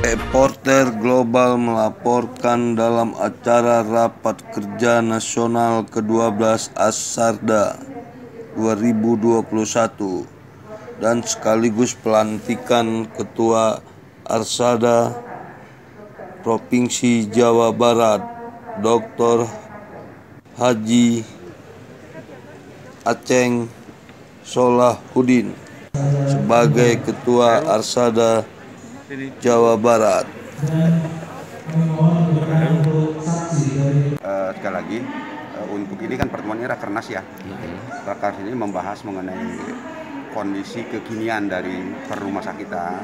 Reporter Global melaporkan dalam acara Rapat Kerja Nasional ke-12 Arsada 2021 dan sekaligus pelantikan Ketua Arsada Provinsi Jawa Barat, Dr. Haji Aceng Solahuddin sebagai Ketua Arsada Jawa Barat. Sekali lagi, untuk ini kan pertemuan ini Rakernas ya. Rakernas ini membahas mengenai kondisi kekinian dari rumah sakit kita.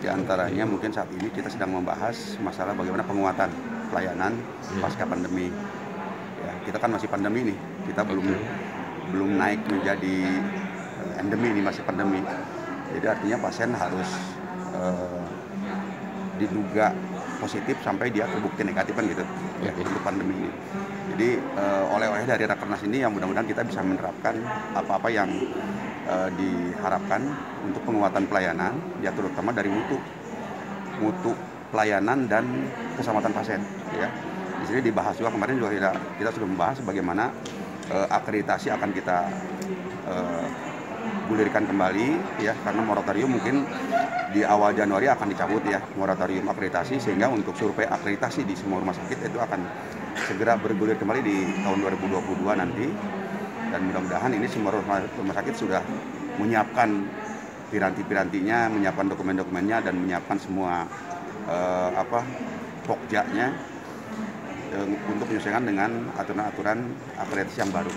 Di antaranya mungkin saat ini kita sedang membahas masalah bagaimana penguatan pelayanan pasca pandemi. Ya, kita kan masih pandemi nih, kita belum naik menjadi endemi, ini masih pandemi. Jadi artinya pasien harus diduga positif sampai dia terbukti negatif kan gitu ya, untuk pandemi ini. Jadi oleh-oleh dari Rakernas ini yang mudah-mudahan kita bisa menerapkan apa-apa yang diharapkan untuk penguatan pelayanan, ya terutama dari mutu pelayanan dan keselamatan pasien ya. Di sini dibahas juga, kemarin juga kita sudah membahas bagaimana akreditasi akan kita gulirkan kembali ya, karena moratorium mungkin di awal Januari akan dicabut ya, moratorium akreditasi, sehingga untuk survei akreditasi di semua rumah sakit itu akan segera bergulir kembali di tahun 2022 nanti. Dan mudah-mudahan ini semua rumah sakit sudah menyiapkan piranti-pirantinya, menyiapkan dokumen-dokumennya, dan menyiapkan semua pokjanya untuk menyesuaikan dengan aturan-aturan akreditasi yang baru.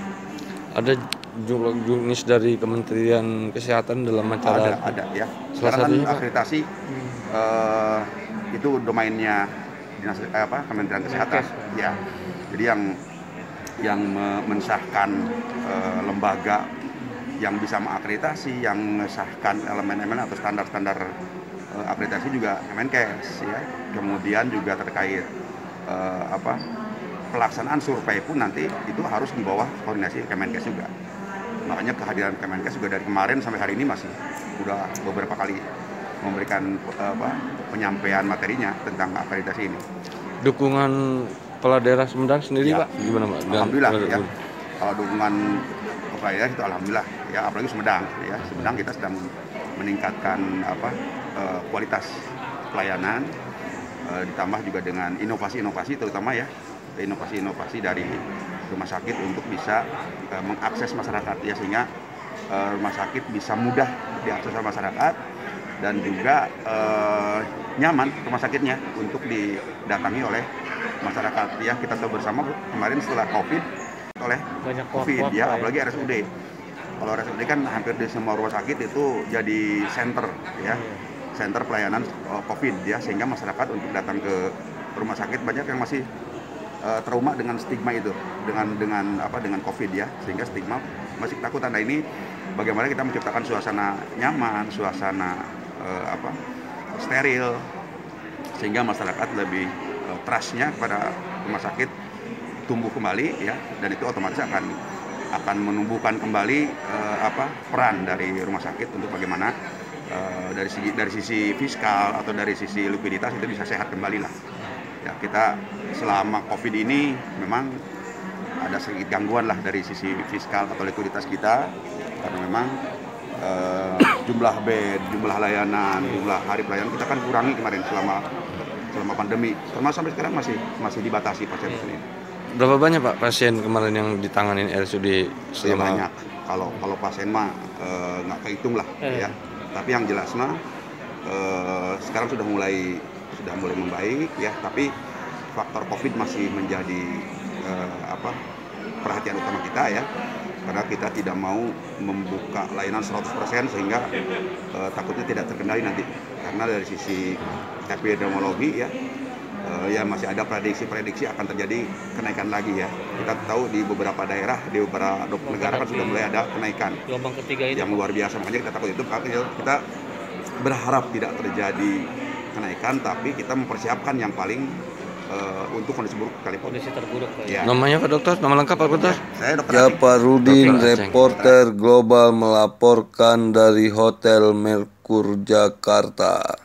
Ada jurnalis dari Kementerian Kesehatan dalam acara? Ada ya. Sekarang kan akreditasi itu domainnya dinas Kementerian Kesehatan ya. Jadi yang mensahkan lembaga yang bisa mengakreditasi, yang mengesahkan elemen-elemen atau standar-standar akreditasi juga Kemenkes ya. Kemudian juga terkait pelaksanaan survei pun nanti itu harus di bawah koordinasi Kemenkes juga. Makanya kehadiran Kemenkes juga dari kemarin sampai hari ini masih udah beberapa kali memberikan penyampaian materinya tentang akreditasi ini. Dukungan kepala daerah Sumedang sendiri ya, Pak, gimana Pak? Alhamdulillah ya. Kalau dukungan kepala daerah itu alhamdulillah ya, apalagi Sumedang ya. Sumedang kita sedang meningkatkan kualitas pelayanan, ditambah juga dengan inovasi-inovasi terutama ya, inovasi-inovasi dari rumah sakit untuk bisa mengakses masyarakat ya, sehingga rumah sakit bisa mudah diakses oleh masyarakat dan juga nyaman rumah sakitnya untuk didatangi oleh masyarakat ya. Kita tahu bersama kemarin setelah COVID oleh banyak COVID ya, apalagi RSUD. Kalau RSUD kan hampir di semua rumah sakit itu jadi center ya, center pelayanan COVID ya, sehingga masyarakat untuk datang ke rumah sakit banyak yang masih trauma dengan stigma itu, dengan COVID ya, sehingga stigma masih ketakutan. Nah ini bagaimana kita menciptakan suasana nyaman, suasana steril, sehingga masyarakat lebih trust-nya kepada rumah sakit tumbuh kembali ya, dan itu otomatis akan menumbuhkan kembali peran dari rumah sakit untuk bagaimana dari sisi fiskal atau dari sisi likuiditas itu bisa sehat kembali lah. Ya, kita selama COVID ini memang ada sedikit gangguan lah dari sisi fiskal atau likuiditas kita, karena memang jumlah bed, jumlah layanan, jumlah hari pelayanan kita kan kurangi kemarin selama pandemi. Termasuk sampai sekarang masih dibatasi pasien ini. Berapa banyak Pak pasien kemarin yang ditanganin RSUD selama? Banyak. Kalau pasien mah nggak kehitung lah ya. Tapi yang jelas mah sekarang sudah mulai membaik ya, tapi faktor COVID masih menjadi perhatian utama kita ya, karena kita tidak mau membuka layanan 100% sehingga takutnya tidak terkendali nanti, karena dari sisi epidemiologi ya masih ada prediksi akan terjadi kenaikan lagi ya. Kita tahu di beberapa daerah, di beberapa negara kan sudah mulai ada kenaikan gelombang ketiga itu yang luar biasa, makanya kita takut itu. Kita berharap tidak terjadi kenaikan, tapi kita mempersiapkan yang paling untuk kondisi buruk sekalipun. Kondisi terburuk ya. Namanya Pak Dokter? Nama lengkap Pak Dokter? Saya Dokter Jafarudin, reporter global melaporkan dari Hotel Merkur Jakarta.